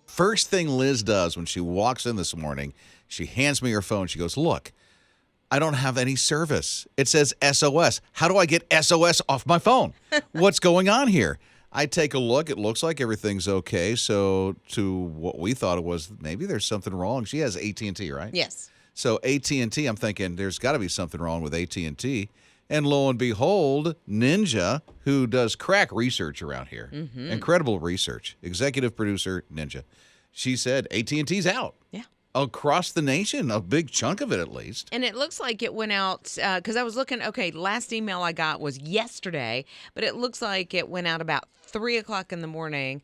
First thing Liz does when she walks in this morning, she hands me her phone. She goes, look, I don't have any service. It says SOS. How do I get SOS off my phone? What's going on here? I take a look. It looks like everything's okay. So to what we thought it was, maybe there's something wrong. She has AT&T, right? Yes. So AT&T, I'm thinking there's got to be something wrong with AT&T. And lo and behold, Ninja, who does crack research around here, incredible research, executive producer Ninja, she said AT&T's out. Yeah. Across the nation, a big chunk of it at least. And it looks like it went out, because I was looking, okay, last email I got was yesterday, but it looks like it went out about 3 o'clock in the morning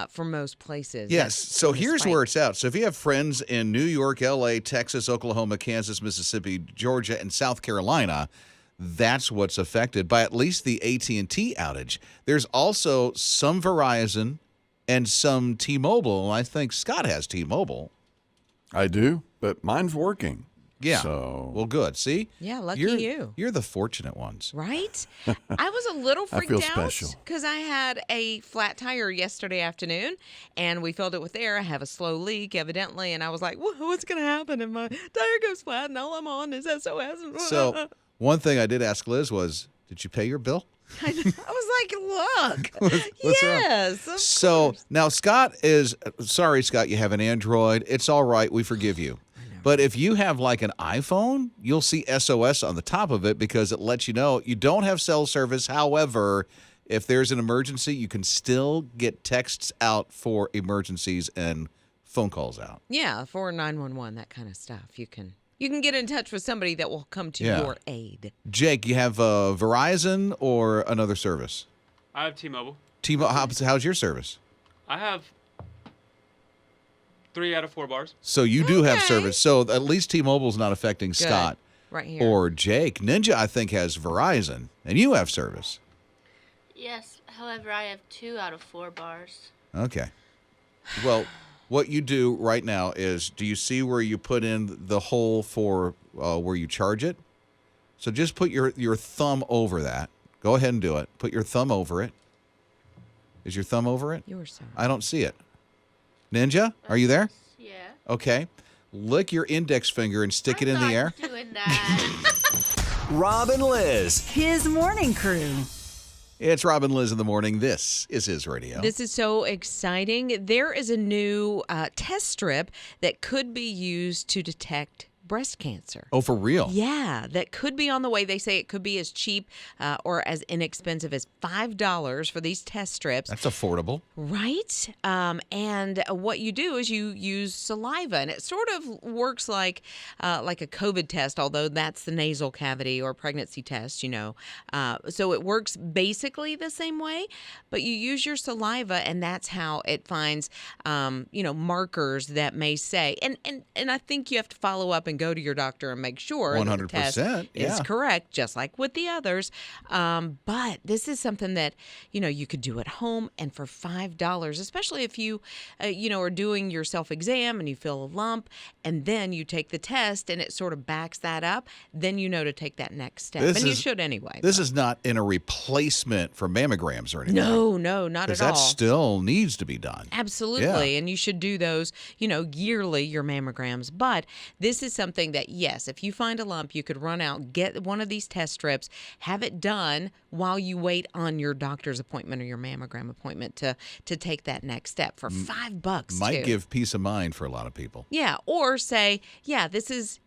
for most places. Yes, so here's where it's out. So if you have friends in New York, L.A., Texas, Oklahoma, Kansas, Mississippi, Georgia, and South Carolina, that's what's affected by at least the AT&T outage. There's also some Verizon and some T-Mobile. I think Scott has T-Mobile. I do, but mine's working. Yeah. So well, good. See? Yeah, lucky you. You're the fortunate ones. Right? I was a little freaked feel out special. because I had a flat tire yesterday afternoon, and we filled it with air. I have a slow leak, evidently, and I was like, what's going to happen if my tire goes flat and all I'm on is SOS? So one thing I did ask Liz was, did you pay your bill? I was like, look. What's wrong? Yes. Of So course. now Scott is, sorry, Scott, you have an Android. It's all right. We forgive you. But if you have like an iPhone, you'll see SOS on the top of it because it lets you know you don't have cell service. However, if there's an emergency, you can still get texts out for emergencies and phone calls out. Yeah, for 911, that kind of stuff. You can get in touch with somebody that will come to Yeah. your aid. Jake, you have Verizon or another service? I have T-Mobile. T-Mobile, how's your service? I have 3 out of 4 bars. So you do have Okay. service. So at least T-Mobile's not affecting Good. Scott Right here. or Jake. Ninja, I think, has Verizon, and you have service. Yes, however, I have 2 out of 4 bars. Okay. Well, what you do right now is, do you see where you put in the hole for where you charge it? So just put your thumb over that. Go ahead and do it. Put your thumb over it. Is your thumb over it? You were sorry. I don't see it. Ninja, are you there? Yeah. Okay. Lick your index finger and stick it in the air. I'm not doing that. Rob and Liz. His morning crew. It's Rob and Lizz in the morning. This is his radio. This is so exciting. There is a new test strip that could be used to detect breast cancer. Oh, for real? Yeah, that could be on the way. They say it could be as cheap or as inexpensive as $5 for these test strips. That's affordable. Right? And what you do is you use saliva, and it sort of works like a COVID test, although that's the nasal cavity or pregnancy test, you know. So it works basically the same way, but you use your saliva, and that's how it finds, markers that may say. And I think you have to follow up and go to your doctor and make sure that the test 100%, is yeah. correct, just like with the others. But this is something that, you could do at home, and for $5, especially if you, are doing your self-exam and you feel a lump, and then you take the test and it sort of backs that up, then you know to take that next step. You should anyway. This is not in a replacement for mammograms or anything. No, not at all. Because that still needs to be done. Absolutely. Yeah. And you should do those, yearly, your mammograms. But this is something that, yes, if you find a lump, you could run out, get one of these test strips, have it done while you wait on your doctor's appointment or your mammogram appointment to take that next step for $5. Might too. give peace of mind for a lot of people. Yeah. Or say, yeah, this is,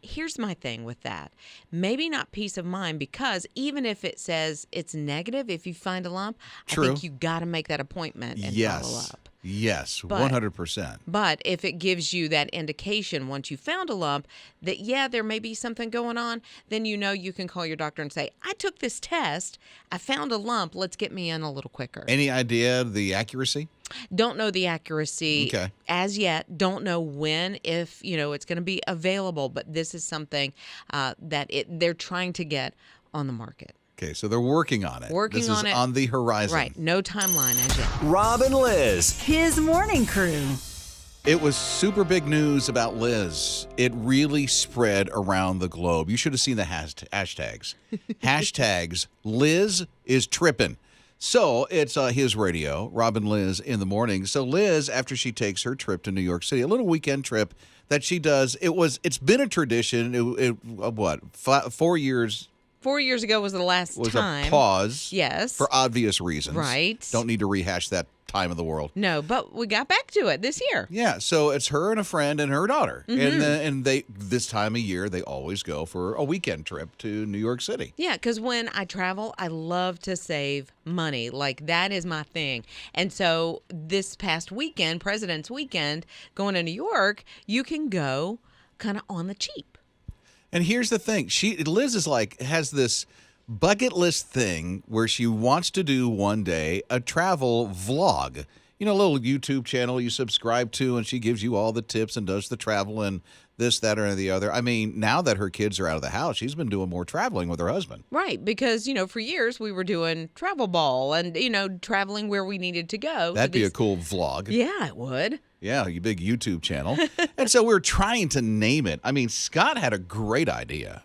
here's my thing with that. Maybe not peace of mind, because even if it says it's negative, if you find a lump, True. I think you got to make that appointment and follow up. Yes, But- 100%. But if it gives you that indication once you found a lump that, yeah, there may be something going on, then you can call your doctor and say, I took this test, I found a lump, let's get me in a little quicker. Any idea the accuracy? Don't know the accuracy Okay. as yet. Don't know when, if, it's going to be available. But this is something that they're trying to get on the market. Okay, so they're working on it. This is on the horizon. Right. No timeline as yet. Rob and Liz. His morning crew. It was super big news about Liz. It really spread around the globe. You should have seen the hashtags. Hashtags, Liz is tripping. So it's his radio, Rob and Lizz in the morning. So Liz, after she takes her trip to New York City, a little weekend trip that she does, it's been a tradition. 4 years 4 years ago was the last was time. a pause. Yes. For obvious reasons. Right. Don't need to rehash that time of the world. No, but we got back to it this year. Yeah, so it's her and a friend and her daughter. And they this time of year, they always go for a weekend trip to New York City. Yeah, because when I travel, I love to save money. Like, that is my thing. And so this past weekend, President's Weekend, going to New York, you can go kind of on the cheap. And here's the thing. Liz is has this bucket list thing where she wants to do one day a travel vlog. You know, a little YouTube channel you subscribe to, and she gives you all the tips and does the travel and this, that, or the other. I mean, now that her kids are out of the house, she's been doing more traveling with her husband. Right, because, for years we were doing travel ball and, traveling where we needed to go. That'd be a cool vlog. Yeah, it would. Yeah, you big YouTube channel. And so we're trying to name it. I mean, Scott had a great idea.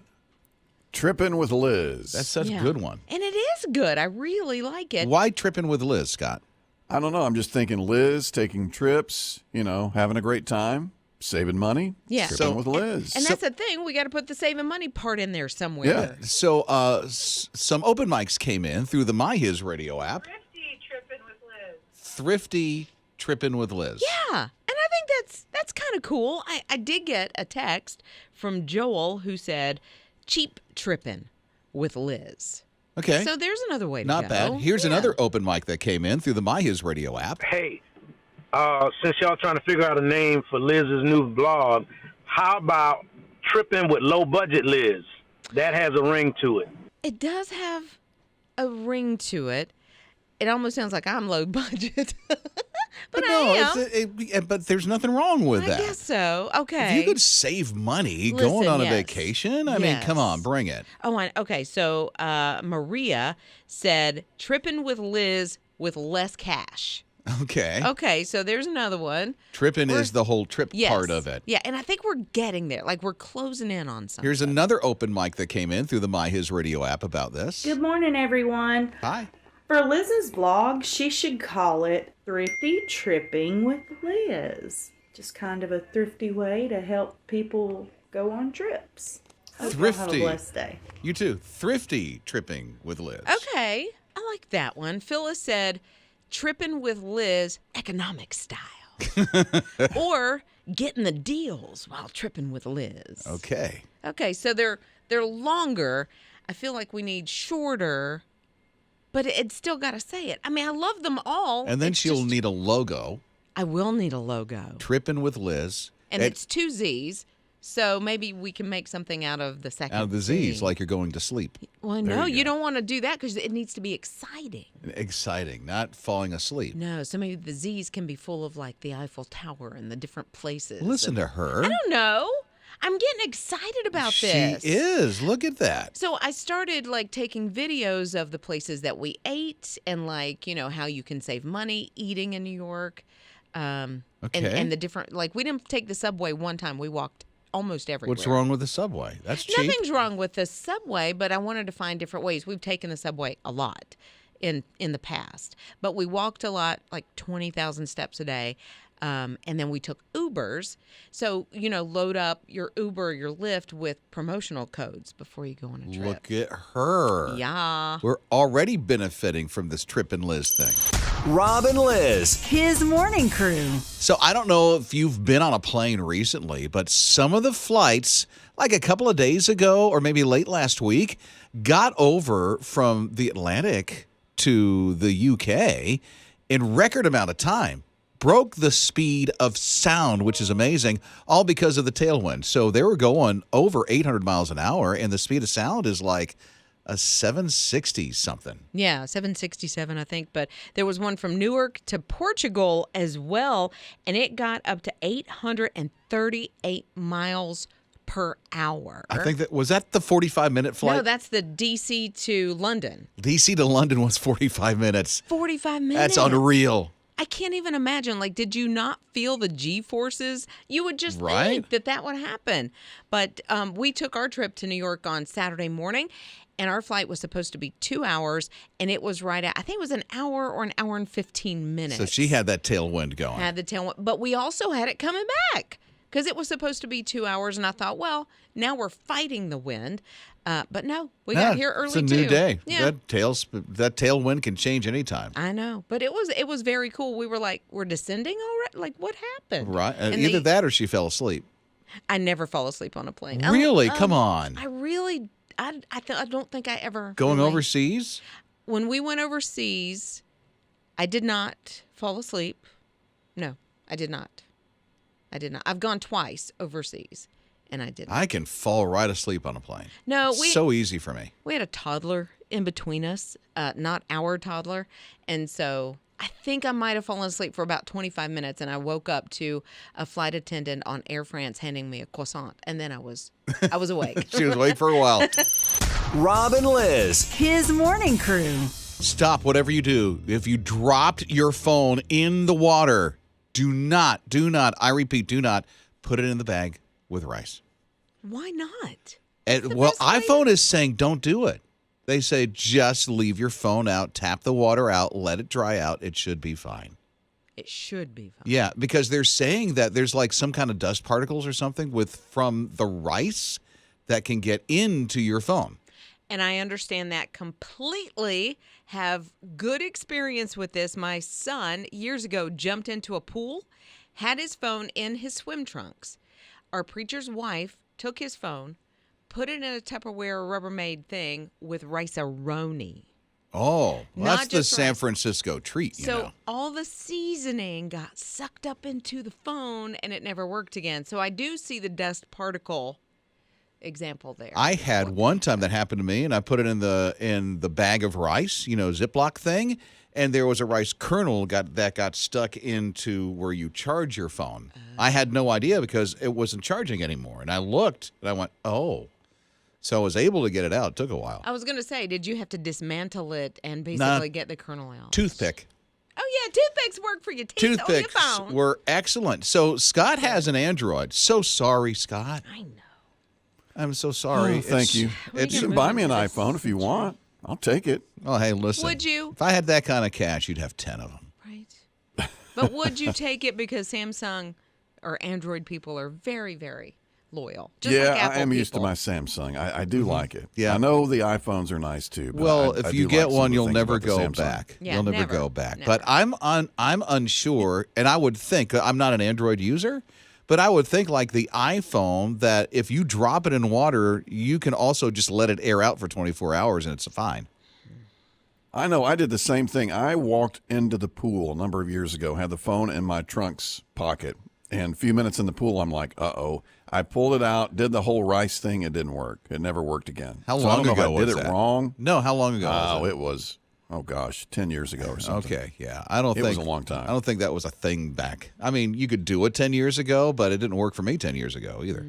Tripping with Liz. That's such a good one. And it is good. I really like it. Why tripping with Liz, Scott? I don't know. I'm just thinking Liz taking trips, having a great time, saving money. Yeah. Tripping with Liz. And that's the thing. We got to put the saving money part in there somewhere. Yeah. So some open mics came in through the My HISRadio app. Thrifty tripping with Liz. Thrifty tripping with Liz. Yeah. And I think that's kind of cool. I did get a text from Joel who said, cheap tripping with Liz. Okay. So there's another way to Not go. bad. Here's Yeah. another open mic that came in through the My HISRadio app. Hey, since y'all trying to figure out a name for Liz's new blog, how about Tripping with Low Budget Liz? That has a ring to it. It does have a ring to it. It almost sounds like I'm low budget. But I am. But there's nothing wrong with that. I guess so. Okay. If you could save money Listen, going on a yes. vacation, I mean, come on, bring it. Okay. So Maria said, tripping with Liz with less cash. Okay. Okay, so there's another one. Tripping is the whole trip part of it. Yeah, and I think we're getting there. Like, we're closing in on something. Here's another open mic that came in through the My HISRadio app about this. Good morning, everyone. Hi. For Liz's blog, she should call it Thrifty Tripping with Liz. Just kind of a thrifty way to help people go on trips. Hope y'all have a Thrifty. blessed day. You too. Thrifty tripping with Liz. Okay, I like that one. Phyllis said, tripping with Liz, economic style. Or getting the deals while tripping with Liz. Okay. Okay, so they're longer. I feel like we need shorter, but it's still got to say it. I mean, I love them all. And then It's she'll just- need a logo. I will need a logo. Tripping with Liz. And it's two Z's, so maybe we can make something out of the second out of the Z's, Z. like you're going to sleep. Well, There no, you you go. don't want to do that because it needs to be exciting. Exciting, not falling asleep. No, so maybe the Z's can be full of like the Eiffel Tower and the different places. Listen to her. I don't know. I'm getting excited about this. She is. Look at that. So I started like taking videos of the places that we ate and like, how you can save money eating in New York. Okay. And the different, like we didn't take the subway one time. We walked almost everywhere. What's wrong with the subway? That's cheap. Nothing's wrong with the subway, but I wanted to find different ways. We've taken the subway a lot in the past, but we walked a lot, like 20,000 steps a day. And then we took Ubers. So, load up your Uber, your Lyft with promotional codes before you go on a trip. Look at her. Yeah. We're already benefiting from this Trip and Liz thing. Rob and Lizz. His morning crew. So I don't know if you've been on a plane recently, but some of the flights, like a couple of days ago or maybe late last week, got over from the Atlantic to the UK in record amount of time. Broke the speed of sound, which is amazing, all because of the tailwind. So they were going over 800 miles an hour, and the speed of sound is like a 760 something. Yeah, 767, I think. But there was one from Newark to Portugal as well, and it got up to 838 miles per hour. I think was that the 45-minute flight? No, that's the DC to London. DC to London was 45 minutes. 45 minutes. That's unreal. I can't even imagine. Like, did you not feel the G-forces? You would just Right. think that would happen. But we took our trip to New York on Saturday morning, and our flight was supposed to be 2 hours, and it was right at, I think it was an hour or an hour and 15 minutes. So she had that tailwind going. Had the tailwind. But we also had it coming back because it was supposed to be 2 hours, and I thought, well, now we're fighting the wind. But no, we got here early too. It's a new day. Yeah. That tailwind can change anytime. I know, but it was very cool. We were like, we're descending already? Like, what happened? Right. And Either that or she fell asleep. I never fall asleep on a plane. Really? Come on. I don't think I ever. Going really- overseas? When we went overseas, I did not fall asleep. No, I did not. I've gone twice overseas, and I didn't. I can fall right asleep on a plane. No, so easy for me. We had a toddler in between us, not our toddler, and so I think I might have fallen asleep for about 25 minutes, and I woke up to a flight attendant on Air France handing me a croissant, and then I was awake. She was awake for a while. Rob and Lizz. His morning crew. Stop whatever you do. If you dropped your phone in the water, do not, I repeat, do not put it in the bag with rice. Why not? Well, iPhone is saying don't do it. They say just leave your phone out, tap the water out, let it dry out. It should be fine. It should be fine. Yeah, because they're saying that there's like some kind of dust particles or something from the rice that can get into your phone. And I understand that completely. Have good experience with this. My son, years ago, jumped into a pool, had his phone in his swim trunks. Our preacher's wife took his phone, put it in a Tupperware Rubbermaid thing with rice-a-roni. Oh, well, Not that's the just San rice. Francisco treat, you So know. all the seasoning got sucked up into the phone, and it never worked again. So I do see the dust particle example there. I had one time that happened to me, and I put it in the bag of rice, Ziploc thing, and there was a rice kernel that got stuck into where you charge your phone. I had no idea because it wasn't charging anymore, and I looked and I went, oh. So I was able to get it out. It took a while. I was going to say, did you have to dismantle it and basically get the kernel out? Toothpick. Oh, yeah, toothpicks work for your teeth on your Toothpicks phone. were excellent. So Scott has an Android. So sorry, Scott. I know. I'm so sorry. Oh, thank you. You can buy me an iPhone if you want. I'll take it. Oh, hey, listen. Would you? If I had that kind of cash, you'd have 10 of them. Right. But would you take it because Samsung or Android people are very, very loyal? Just Yeah, like Apple I am used to people. my Samsung. I do like it. Yeah. I know the iPhones are nice too. But Well, I if do you like get some of one, the you'll things never about the go Samsung. back. Yeah, You'll never never. go back. Never. But I'm unsure, and I would think I'm not an Android user, but I would think like the iPhone that if you drop it in water, you can also just let it air out for 24 hours and it's fine. I know. I did the same thing. I walked into the pool a number of years ago, had the phone in my trunks pocket, and a few minutes in the pool, I'm like, uh-oh. I pulled it out, did the whole rice thing. It didn't work. It never worked again. How So I long don't know ago if I did was it that? wrong. No, how long ago Oh, was it? it was, 10 years ago or something. Okay, yeah. I don't It think was a long time. I don't think that was a thing back. I mean, you could do it 10 years ago, but it didn't work for me 10 years ago either.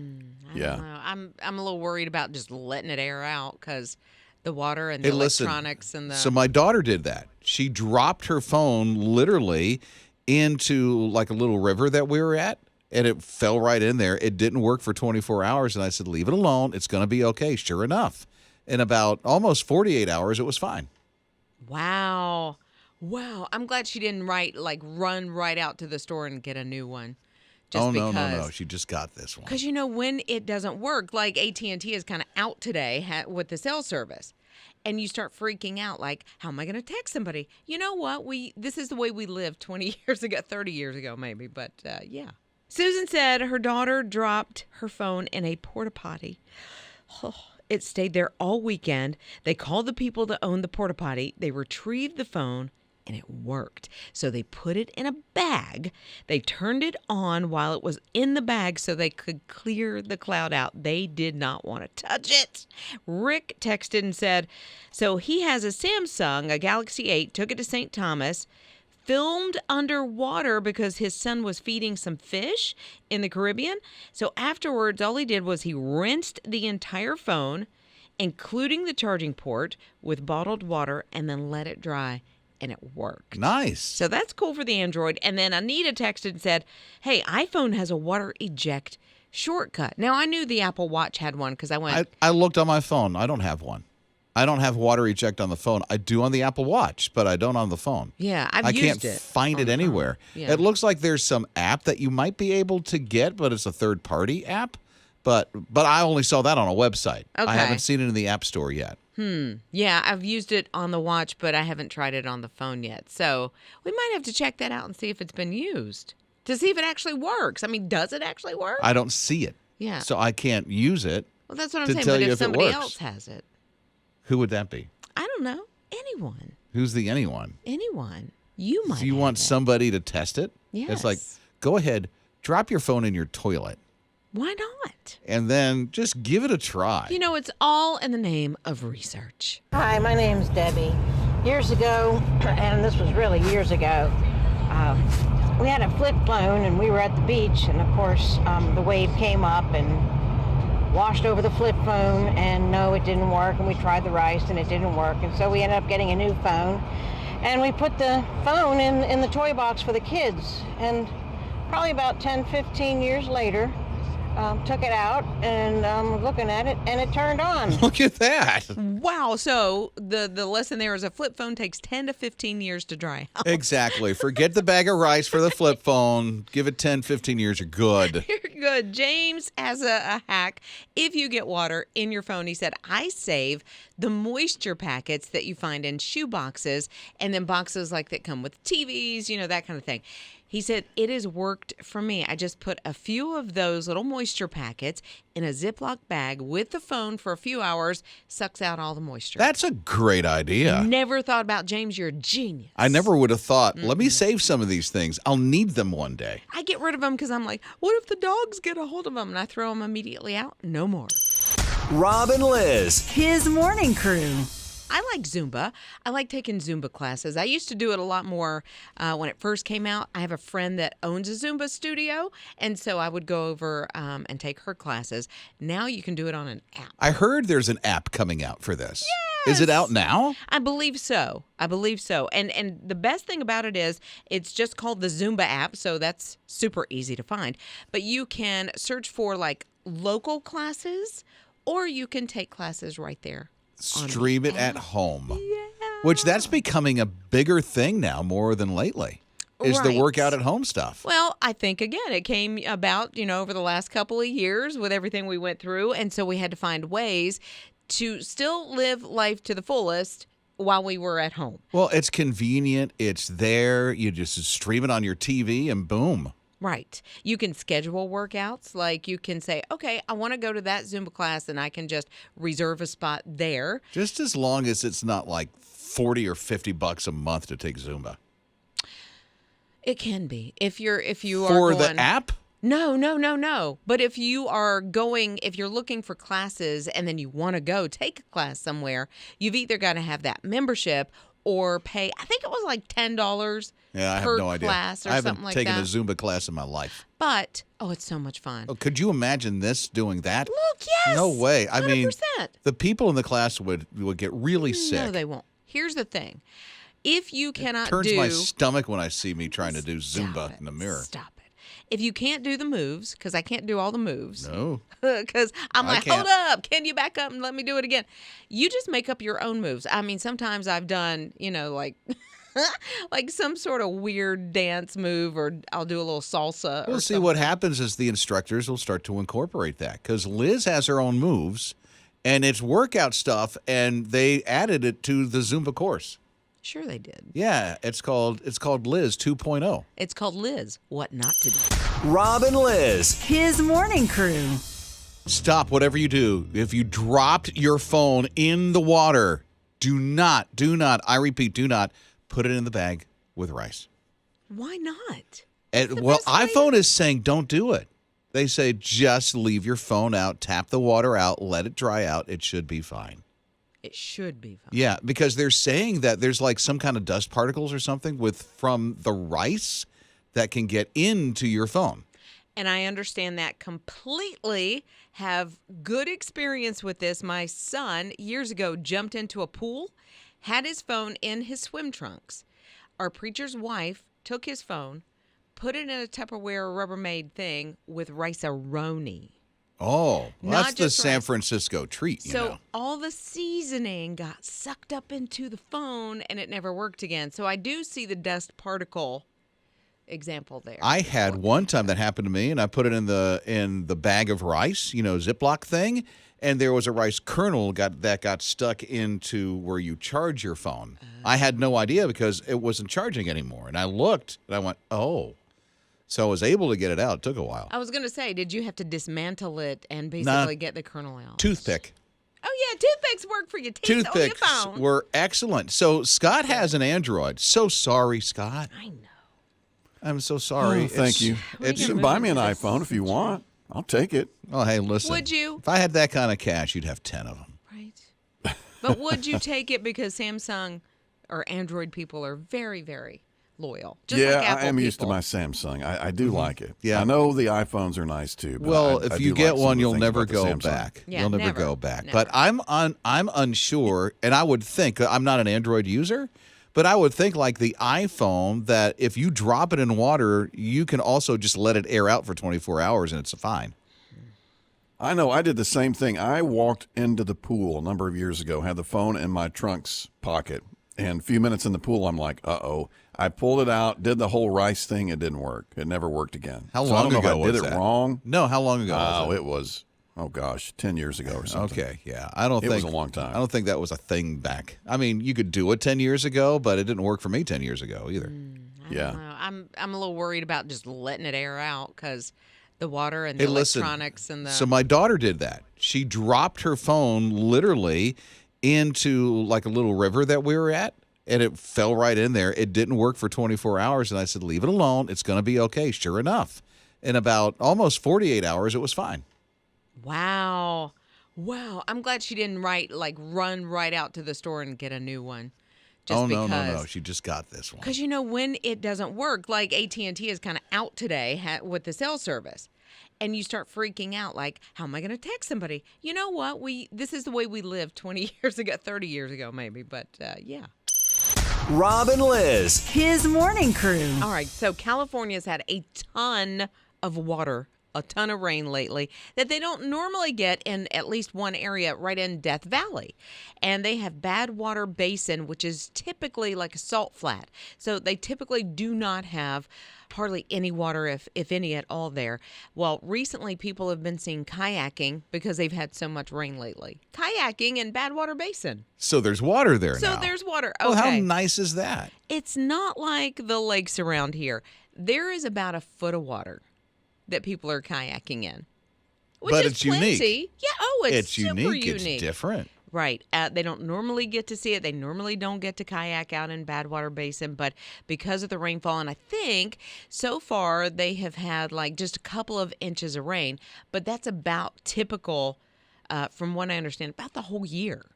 I Yeah. don't know. I'm a little worried about just letting it air out because the water and the Hey, listen, electronics and the. So my daughter did that. She dropped her phone literally into like a little river that we were at, and it fell right in there. It didn't work for 24 hours, and I said, leave it alone. It's going to be okay. Sure enough, in about almost 48 hours, it was fine. Wow. I'm glad she didn't run right out to the store and get a new one. Just No. She just got this one. Because, when it doesn't work, like AT&T is kind of out today with the cell service. And you start freaking out, like, how am I going to text somebody? You know what? This is the way we lived 20 years ago, 30 years ago maybe. But, yeah. Susan said her daughter dropped her phone in a porta potty. Oh, it stayed there all weekend. They called the people that owned the porta potty. They retrieved the phone, and it worked. So they put it in a bag. They turned it on while it was in the bag so they could clear the cloud out. They did not want to touch it. Rick texted and said, so he has a Samsung, a Galaxy 8, took it to St. Thomas, filmed underwater because his son was feeding some fish in the Caribbean. So afterwards, all he did was he rinsed the entire phone, including the charging port, with bottled water and then let it dry. and it worked. Nice. So that's cool for the Android. And then Anita texted and said, hey, iPhone has a water eject shortcut. Now, I knew the Apple Watch had one because I went. I looked on my phone. I don't have one. I don't have water eject on the phone. I do on the Apple Watch, but I don't on the phone. Yeah, I used can't it find on it the phone. anywhere. Yeah. It looks like there's some app that you might be able to get, but it's a third-party app. But I only saw that on a website. Okay. I haven't seen it in the App Store yet. Yeah, I've used it on the watch, but I haven't tried it on the phone yet. So we might have to check that out and see if it's been used to see if it actually works. I mean, does it actually work? I don't see it. Yeah. So I can't use it. Well, that's what I'm to saying. tell But you if if it somebody works. else has it, Who would that be? I don't know. Anyone. Who's the anyone? Anyone. You might. Do you have want it. somebody to test it? It's like, Yes. go ahead, drop your phone in your toilet, Why not? and then just give it a try. You know, it's all in the name of research. Hi, my name's Debbie. Years ago, and this was really years ago, we had a flip phone and we were at the beach, and of course the wave came up and washed over the flip phone, and no, it didn't work, and we tried the rice and it didn't work, and so we ended up getting a new phone, and we put the phone in the toy box for the kids, and probably about 10-15 years later, took it out and was looking at it, and it turned on. Look at that. Wow. So the lesson there is a flip phone takes 10 to 15 years to dry out. Exactly. Forget the bag of rice for the flip phone. Give it 10, 15 years. You're good. You're good. James has a hack. If you get water in your phone, he said, I save the moisture packets that you find in shoe boxes and then boxes like that come with TVs, that kind of thing. He said, it has worked for me. I just put a few of those little moisture packets in a Ziploc bag with the phone for a few hours, sucks out all the moisture. That's a great idea. Never thought about, James. You're a genius. I never would have thought, let me save some of these things. I'll need them one day. I get rid of them because I'm like, what if the dogs get a hold of them? And I throw them immediately out. No more. Rob and Lizz. His morning crew. I like Zumba. I like taking Zumba classes. I used to do it a lot more when it first came out. I have a friend that owns a Zumba studio, and so I would go over and take her classes. Now you can do it on an app. I heard there's an app coming out for this. Is it out now? I believe so. And the best thing about it is it's just called the Zumba app, so that's super easy to find. But you can search for like local classes, or you can take classes right there. Stream it at home. Which that's becoming a bigger thing now more than lately. Is the Right. workout at home stuff. Well, I think, again, it came about, over the last couple of years with everything we went through. And so we had to find ways to still live life to the fullest while we were at home. Well, it's convenient. It's there. You just stream it on your TV and boom. Right. You can schedule workouts. Like you can say, okay, I want to go to that Zumba class, and I can just reserve a spot there. Just as long as it's not like $40 or $50 a month to take Zumba. It can be. If you are For going, the app? No. But if you're looking for classes and then you want to go take a class somewhere, you've either got to have that membership or pay, I think it was like $10 Yeah, I per have no idea. class or I haven't something like taken that. a Zumba class in my life. But, it's so much fun. Oh, could you imagine this doing that? Look, yes. No way. I mean, 100%. the people in the class would get really sick. No, they won't. Here's the thing. If you cannot Turns do... my stomach when I see me trying to do Stop Zumba it. in the mirror. Stop it. If you can't do the moves, because I can't do all the moves. No. Because I'm I like, can't. hold up. Can you back up and let me do it again? You just make up your own moves. I mean, sometimes I've done, like... like some sort of weird dance move, or I'll do a little salsa. We'll or see something. what happens is the instructors will start to incorporate that because Liz has her own moves and it's workout stuff and they added it to the Zumba course. Sure they did. Yeah, it's called Liz 2.0. It's called Liz, What Not to Do. Rob and Lizz. His morning crew. Stop whatever you do. If you dropped your phone in the water, do not, I repeat, do not put it in the bag with rice. Why not? Well, iPhone is saying don't do it. They say just leave your phone out, tap the water out, let it dry out. It should be fine. It should be fun. Yeah, because they're saying that there's like some kind of dust particles or something from the rice that can get into your phone. And I understand that completely. Have good experience with this. My son, years ago, jumped into a pool, had his phone in his swim trunks. our preacher's wife took his phone, put it in a Tupperware Rubbermaid thing with rice-a-roni. Oh, well, Not that's the just San rice. Francisco treat, you So know. all the seasoning got sucked up into the phone, and it never worked again. So I do see the dust particle example there. I had one time that happened to me, and I put it in the bag of rice, Ziploc thing, and there was a rice kernel that got stuck into where you charge your phone. I had no idea because it wasn't charging anymore, and I looked, and I went, oh. So I was able to get it out. It took a while. I was going to say, did you have to dismantle it and basically get the kernel out? Toothpick. Oh, yeah, toothpicks work for your teeth on your Toothpicks phone. were excellent. So Scott has an Android. So sorry, Scott. I know. I'm so sorry. Oh, thank you. It's- You can buy me an iPhone if you want. I'll take it. Oh, hey, listen. Would you? If I had that kind of cash, you'd have 10 of them. Right. But would you take it because Samsung or Android people are very, very loyal? Just Yeah, like Apple I am used to people. my Samsung. I do like it. Yeah. I know the iPhones are nice too. But Well, I if do you like get some of one, the you'll things never about the go Samsung. back. Yeah, You'll never never, go back. never. But I'm unsure, and I would think I'm not an Android user, but I would think like the iPhone that if you drop it in water, you can also just let it air out for 24 hours and it's fine. I know. I did the same thing. I walked into the pool a number of years ago, had the phone in my trunks pocket, and a few minutes in the pool, I'm like, uh-oh. I pulled it out, did the whole rice thing. It didn't work. It never worked again. How So I long don't know ago if I did was it that? wrong. No, how long ago was Oh, it? it was, 10 years ago or something. Okay, yeah. I don't It think was a long time. I don't think that was a thing back. I mean, you could do it 10 years ago, but it didn't work for me 10 years ago either. I Yeah. don't know. I'm a little worried about just letting it air out because the water and the Hey, listen. electronics and the. So my daughter did that. She dropped her phone literally into like a little river that we were at, and it fell right in there. It didn't work for 24 hours, and I said, leave it alone. It's going to be okay. Sure enough, in about almost 48 hours, it was fine. Wow. I'm glad she didn't run right out to the store and get a new one. Just No. because. She just got this one. Because when it doesn't work, like AT&T is kind of out today with the cell service, and you start freaking out, like, how am I going to text somebody? You know what? This is the way we lived 20 years ago, 30 years ago maybe, but yeah. Rob and Lizz. His morning crew. All right, so California's had a ton of water, a ton of rain lately that they don't normally get in at least one area right in Death Valley. And they have Badwater Basin, which is typically like a salt flat. So they typically do not have hardly any water, if any at all there. Well, recently people have been seeing kayaking because they've had so much rain lately. Kayaking in Badwater Basin. So there's water there now. So there's water. Okay. Well, how nice is that? It's not like the lakes around here. There is about a foot of water that people are kayaking in. Which But is it's unique. plenty. Yeah, it's super unique. unique. It's different. Right. They don't normally get to see it. They normally don't get to kayak out in Badwater Basin, but because of the rainfall, and I think so far they have had like just a couple of inches of rain, but that's about typical, from what I understand, about the whole year.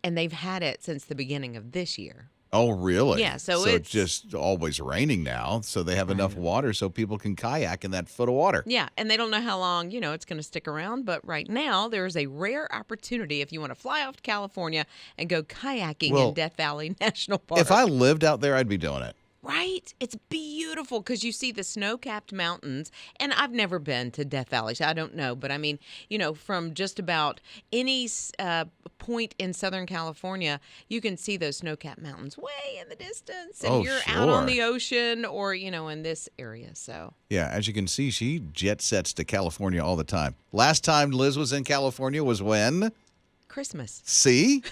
And they've had it since the beginning of this year. Oh, really? Yeah, so it's it's just always raining now, so they have enough water so people can kayak in that foot of water. Yeah, and they don't know how long, it's going to stick around, but right now there is a rare opportunity if you want to fly off to California and go kayaking Well, in Death Valley National Park. If I lived out there, I'd be doing it. Right? It's beautiful because you see the snow-capped mountains, and I've never been to Death Valley, so I don't know. But I mean, from just about any point in Southern California, you can see those snow-capped mountains way in the distance, and Oh, you're out on sure. the ocean or in this area. So Yeah, as you can see, she jet sets to California all the time. Last time Liz was in California was when? Christmas. See?